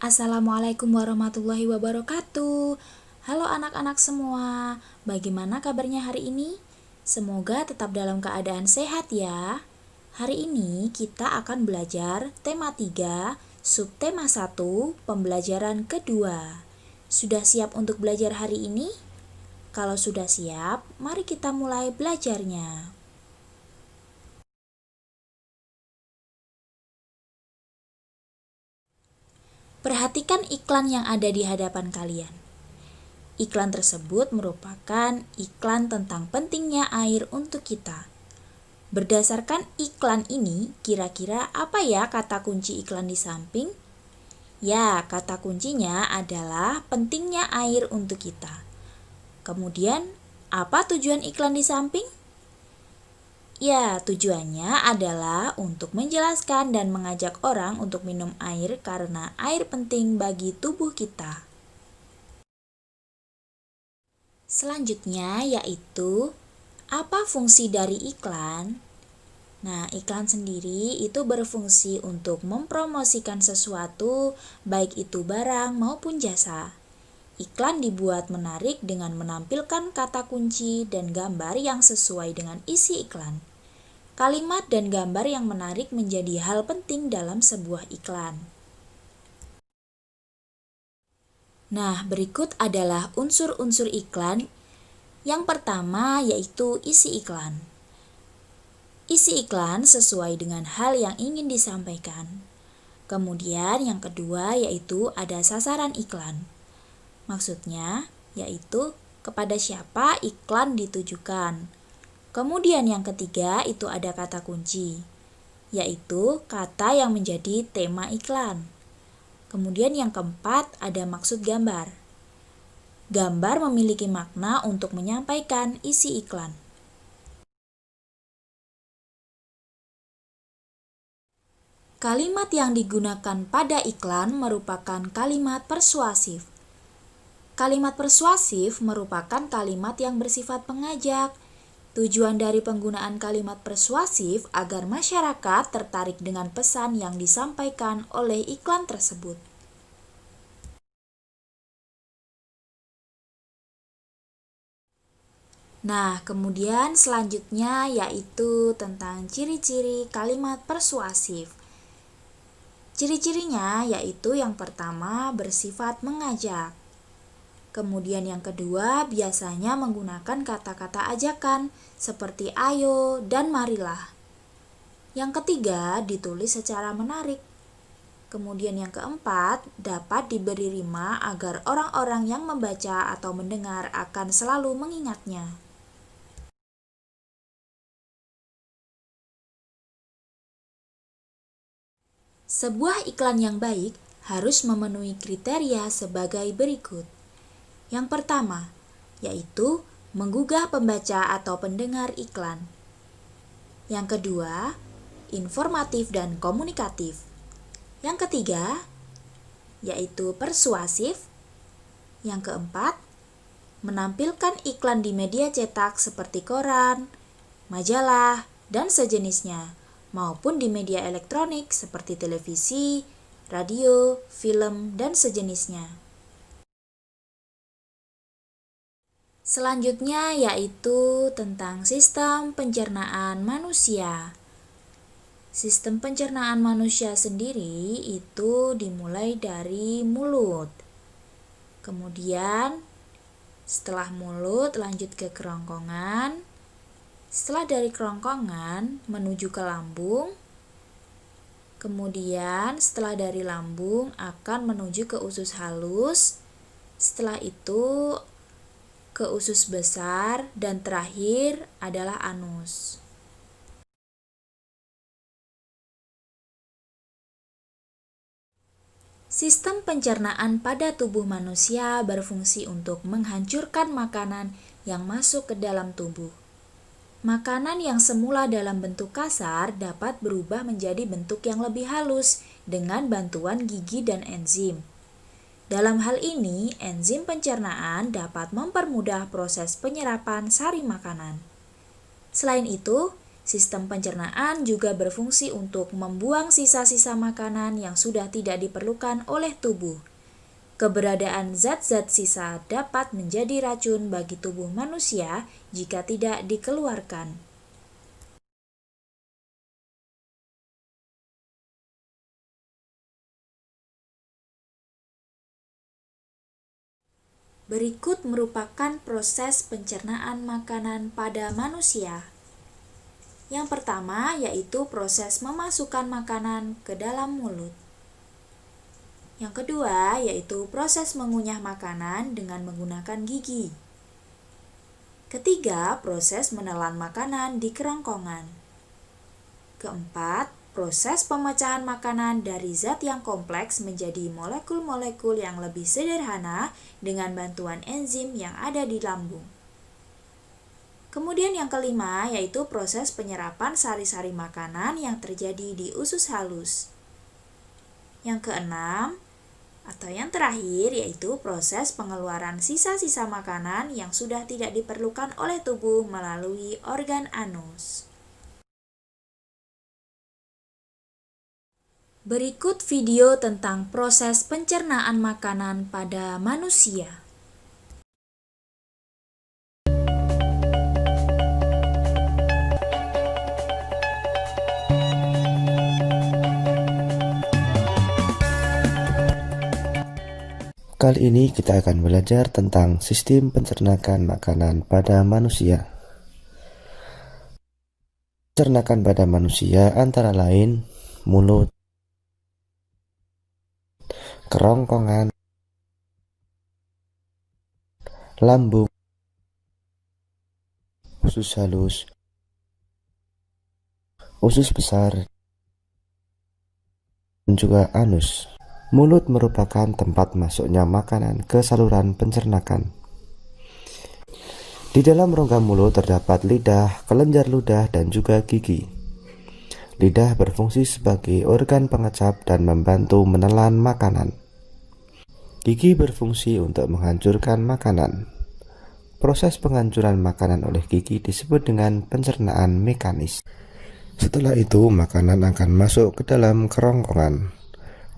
Assalamualaikum warahmatullahi wabarakatuh. Halo anak-anak semua, bagaimana kabarnya hari ini? Semoga tetap dalam keadaan sehat ya. Hari ini kita akan belajar tema 3, subtema 1, pembelajaran kedua. Sudah siap untuk belajar hari ini? Kalau sudah siap, mari kita mulai belajarnya. Perhatikan iklan yang ada di hadapan kalian. Iklan tersebut merupakan iklan tentang pentingnya air untuk kita. Berdasarkan iklan ini, kira-kira apa ya kata kunci iklan di samping? Ya, kata kuncinya adalah pentingnya air untuk kita. Kemudian, apa tujuan iklan di samping? Ya, tujuannya adalah untuk menjelaskan dan mengajak orang untuk minum air karena air penting bagi tubuh kita. Selanjutnya yaitu apa fungsi dari iklan? Nah, iklan sendiri itu berfungsi untuk mempromosikan sesuatu, baik itu barang maupun jasa. Iklan dibuat menarik dengan menampilkan kata kunci dan gambar yang sesuai dengan isi iklan. Kalimat dan gambar yang menarik menjadi hal penting dalam sebuah iklan. Nah, berikut adalah unsur-unsur iklan. Yang pertama yaitu isi iklan. Isi iklan sesuai dengan hal yang ingin disampaikan. Kemudian yang kedua yaitu ada sasaran iklan. Maksudnya yaitu kepada siapa iklan ditujukan. Kemudian yang ketiga itu ada kata kunci, yaitu kata yang menjadi tema iklan. Kemudian yang keempat ada maksud gambar. Gambar memiliki makna untuk menyampaikan isi iklan. Kalimat yang digunakan pada iklan merupakan kalimat persuasif. Kalimat persuasif merupakan kalimat yang bersifat mengajak. Tujuan dari penggunaan kalimat persuasif agar masyarakat tertarik dengan pesan yang disampaikan oleh iklan tersebut. Nah, kemudian selanjutnya yaitu tentang ciri-ciri kalimat persuasif. Ciri-cirinya yaitu yang pertama bersifat mengajak. Kemudian yang kedua biasanya menggunakan kata-kata ajakan seperti ayo dan marilah. Yang ketiga ditulis secara menarik. Kemudian yang keempat dapat diberi rima agar orang-orang yang membaca atau mendengar akan selalu mengingatnya. Sebuah iklan yang baik harus memenuhi kriteria sebagai berikut. Yang pertama, yaitu menggugah pembaca atau pendengar iklan. Yang kedua, informatif dan komunikatif. Yang ketiga, yaitu persuasif. Yang keempat, menampilkan iklan di media cetak seperti koran, majalah, dan sejenisnya, maupun di media elektronik seperti televisi, radio, film, dan sejenisnya. Selanjutnya yaitu tentang sistem pencernaan manusia. Sistem pencernaan manusia sendiri itu dimulai dari mulut. Kemudian setelah mulut lanjut ke kerongkongan. Setelah dari kerongkongan menuju ke lambung. Kemudian setelah dari lambung akan menuju ke usus halus. Setelah itu ke usus besar dan terakhir adalah anus. Sistem pencernaan pada tubuh manusia berfungsi untuk menghancurkan makanan yang masuk ke dalam tubuh. Makanan yang semula dalam bentuk kasar dapat berubah menjadi bentuk yang lebih halus dengan bantuan gigi dan enzim. Dalam hal ini, enzim pencernaan dapat mempermudah proses penyerapan sari makanan. Selain itu, Sistem pencernaan juga berfungsi untuk membuang sisa-sisa makanan yang sudah tidak diperlukan oleh tubuh. Keberadaan zat-zat sisa dapat menjadi racun bagi tubuh manusia jika tidak dikeluarkan. Berikut merupakan proses pencernaan makanan pada manusia. Yang pertama yaitu proses memasukkan makanan ke dalam mulut. Yang kedua yaitu proses mengunyah makanan dengan menggunakan gigi. Ketiga, proses menelan makanan di kerongkongan. Keempat, proses pemecahan makanan dari zat yang kompleks menjadi molekul-molekul yang lebih sederhana dengan bantuan enzim yang ada di lambung. Kemudian yang kelima yaitu proses penyerapan sari-sari makanan yang terjadi di usus halus. Yang keenam atau yang terakhir yaitu proses pengeluaran sisa-sisa makanan yang sudah tidak diperlukan oleh tubuh melalui organ anus. Berikut video tentang proses pencernaan makanan pada manusia. Kali ini kita akan belajar tentang sistem pencernaan makanan pada manusia. Pencernaan pada manusia antara lain mulut, kerongkongan, lambung, usus halus, usus besar, dan juga anus. Mulut merupakan tempat masuknya makanan ke saluran pencernaan. Di dalam rongga mulut terdapat lidah, kelenjar ludah, dan juga gigi. Lidah berfungsi sebagai organ pengecap dan membantu menelan makanan. Gigi berfungsi untuk menghancurkan makanan. Proses penghancuran makanan oleh gigi disebut dengan pencernaan mekanis. Setelah itu, makanan akan masuk ke dalam kerongkongan.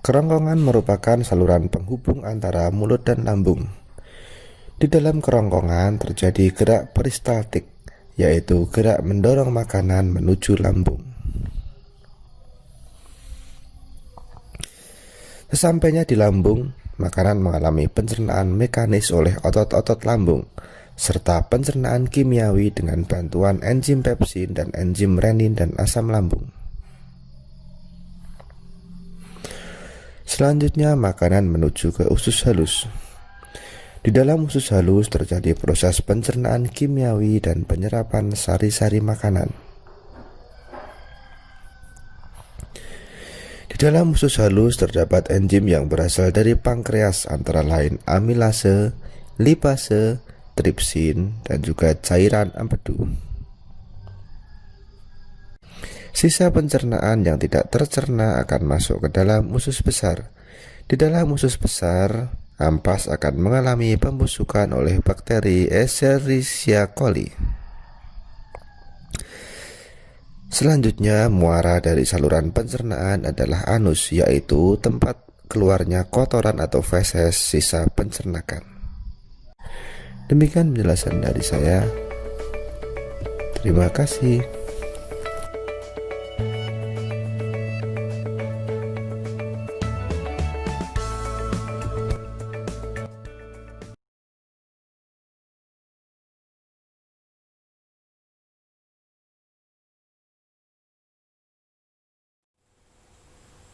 Kerongkongan merupakan saluran penghubung antara mulut dan lambung. Di dalam kerongkongan terjadi gerak peristaltik, yaitu gerak mendorong makanan menuju lambung. Sesampainya di lambung, makanan mengalami pencernaan mekanis oleh otot-otot lambung, serta pencernaan kimiawi dengan bantuan enzim pepsin dan enzim renin dan asam lambung. Selanjutnya, makanan menuju ke usus halus. Di dalam usus halus terjadi proses pencernaan kimiawi dan penyerapan sari-sari makanan. Di dalam usus halus terdapat enzim yang berasal dari pankreas antara lain amilase, lipase, tripsin, dan juga cairan empedu. Sisa pencernaan yang tidak tercerna akan masuk ke dalam usus besar. Di dalam usus besar, ampas akan mengalami pembusukan oleh bakteri Escherichia coli. Selanjutnya, muara dari saluran pencernaan adalah anus, yaitu tempat keluarnya kotoran atau feses sisa pencernaan. Demikian penjelasan dari saya. Terima kasih.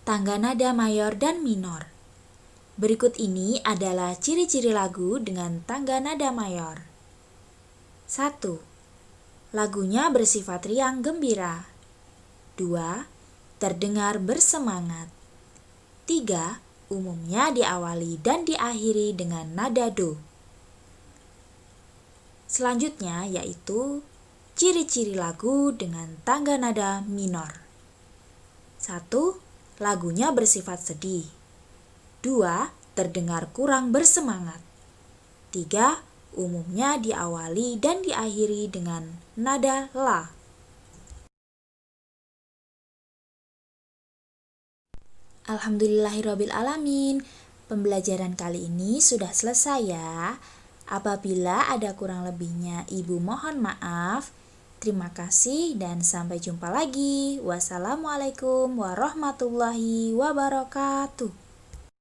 Tangga nada mayor dan minor. Berikut ini adalah ciri-ciri lagu dengan tangga nada mayor. 1. Lagunya bersifat riang gembira. 2. Terdengar bersemangat. 3. Umumnya diawali dan diakhiri dengan nada do. Selanjutnya yaitu ciri-ciri lagu dengan tangga nada minor. 1. Lagunya bersifat sedih. 2. Terdengar kurang bersemangat. 3. Umumnya diawali dan diakhiri dengan nada la. Alhamdulillahirabbil alamin. Pembelajaran kali ini sudah selesai ya. Apabila ada kurang lebihnya, Ibu mohon maaf. Terima kasih dan sampai jumpa lagi. Wassalamualaikum warahmatullahi wabarakatuh.